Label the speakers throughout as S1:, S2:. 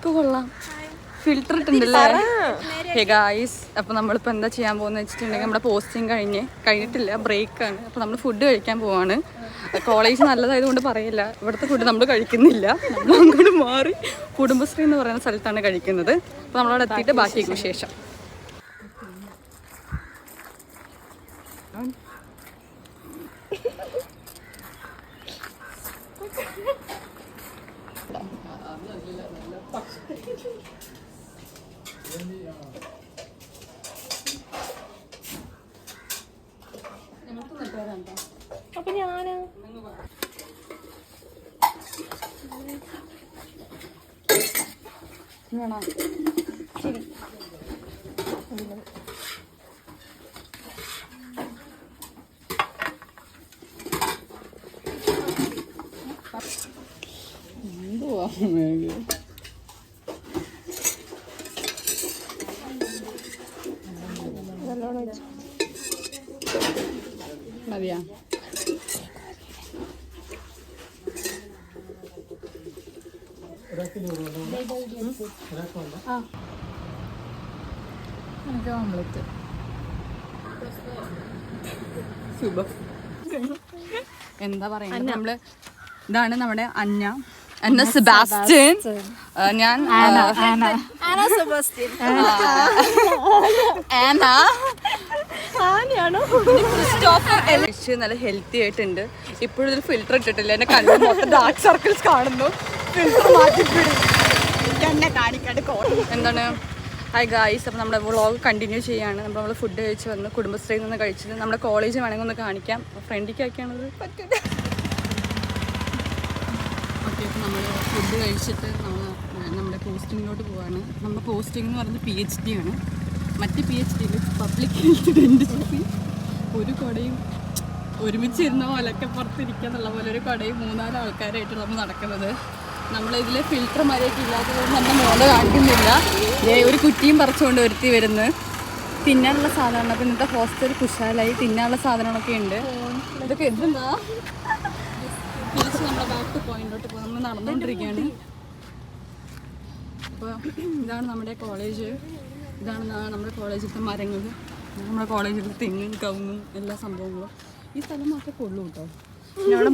S1: Look കൊള്ളാം. Filter ഇട്ടുണ്ടല്ലേ? Hey guys, അപ്പോൾ നമ്മളിപ്പോൾ എന്താ ചെയ്യാൻ പോകുന്നത് വെച്ചിട്ടുണ്ടെങ്കിൽ നമ്മുടെ പോസ്റ്റിംഗ് കഴിഞ്ഞിട്ടില്ല, ബ്രേക്കാണ്. അപ്പോൾ നമ്മൾ ഫുഡ് കഴിക്കാൻ പോവാണ്. കോളേജ് നല്ലതായതുകൊണ്ട് പറയില്ല, ഇവിടുത്തെ ഫുഡ് നമ്മൾ കഴിക്കുന്നില്ല. നമ്മൾ അങ്ങോട്ട് മാറി കുടുംബശ്രീ എന്ന് പറയുന്ന സ്ഥലത്താണ് കഴിക്കുന്നത്. അപ്പോൾ നമ്മളവിടെ എത്തിയിട്ട് ബാക്കിയൊക്കെ വിശേഷം.
S2: അപ്പൊ ഞാന് ശരി നല്ലോണം വെച്ചു
S1: മതിയാ? ഓംലെറ്റ് എന്താ പറയുക, നമ്മള് ഇതാണ് നമ്മുടെ അന്ന സെബാസ്റ്റ്യൻ. ഞാൻ നല്ല ഹെൽത്തി ആയിട്ടുണ്ട്. ഇപ്പോഴും ഇതിൽ ഫിൽറ്റർ ഇട്ടിട്ടില്ല. എന്നെ കണ്ണു മൊത്തം ഡാർക്ക് സർക്കിൾസ് കാണുന്നു. ഫിൽറ്റർ മാറ്റിപ്പിടി എന്നെ കാണിക്കാണ്ട് എന്താണ്. ഹായ് ഗായ്സ്, അപ്പോൾ നമ്മുടെ വ്ളോഗ് കണ്ടിന്യൂ ചെയ്യാണ്. നമ്മൾ ഫുഡ് കഴിച്ച് വന്ന് കുടുംബശ്രീയിൽ നിന്ന് കഴിച്ചത്. നമ്മുടെ കോളേജ് വേണമെങ്കിൽ ഒന്ന് കാണിക്കാം. ഫ്രണ്ടിക്കൊക്കെയാണത് പറ്റില്ല. ഓക്കെ, അപ്പോൾ നമ്മൾ ഫുഡ് കഴിച്ചിട്ട് നമ്മുടെ പോസ്റ്റിങ്ങിലോട്ട് പോവാണ്. നമ്മുടെ പോസ്റ്റിംഗ് എന്ന് പറയുന്നത് PhD ആണ്. മറ്റ് PhD പബ്ലിക് ഹെൽത്ത് ഡെന്റിസ്ട്രി. ഒരു കുടയും ഒരുമിച്ചിരുന്ന പോലൊക്കെ പുറത്തിരിക്കുക എന്നുള്ള പോലെ ഒരു കുടയും 3-4 ആൾക്കാരായിട്ട് നമ്മൾ നടക്കുന്നത്. നമ്മളിതിൽ ഫിൽറ്റർ മര്യാദയ്ക്ക് ഇല്ലാത്തതുകൊണ്ട് നമ്മുടെ മോള് കാണിക്കുന്നില്ല. ഒരു കുറ്റിയും പറിച്ചുകൊണ്ട് ഒരുത്തി വരുന്നു. തിന്നാനുള്ള സാധനമാണ്. അപ്പോൾ ഇന്നത്തെ ഹോസ്റ്റൽ കുശാലായി തിന്നാനുള്ള സാധനങ്ങളൊക്കെ ഉണ്ട്. ഇതൊക്കെ എന്തെന്നാ തിരിച്ച് നമ്മുടെ ബാക്ക് പോയിന്റിലോട്ട് പോകും. നമ്മൾ നടന്നുകൊണ്ടിരിക്കുകയാണ്. അപ്പോൾ ഇതാണ് നമ്മുടെ കോളേജ്. ഇതാണ് നമ്മുടെ കോളേജിലത്തെ മരങ്ങൾ, നമ്മുടെ കോളേജിലത്തെ തെങ്ങും കവുങ്ങും എല്ലാ സംഭവങ്ങളും. ഈ സ്ഥലം മാത്രമേ കൊള്ളൂ കേട്ടോ. പിന്നെ അവിടെ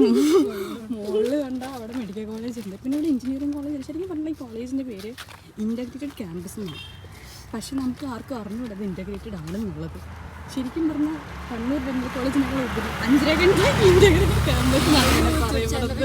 S1: മുകളിൽ കണ്ട അവിടെ മെഡിക്കൽ കോളേജ് ഉണ്ട്. പിന്നെ ഇവിടെ എഞ്ചിനീയറിംഗ് കോളേജ്. ശരിക്കും പറഞ്ഞാൽ ഈ കോളേജിൻ്റെ പേര് ഇൻ്റഗ്രേറ്റഡ് ക്യാമ്പസ് എന്നാണ്. പക്ഷെ നമുക്ക് ആർക്കും അറിഞ്ഞൂടത് ഇൻ്റഗ്രേറ്റഡ് ആണെന്നുള്ളത്. ശരിക്കും പറഞ്ഞാൽ കണ്ണൂർ മെഡിക്കൽ കോളേജിനൊക്കെ 5 ഇൻ്റഗ്രേറ്റഡ് ക്യാമ്പസ് എന്നാണ് പറയുന്നത്.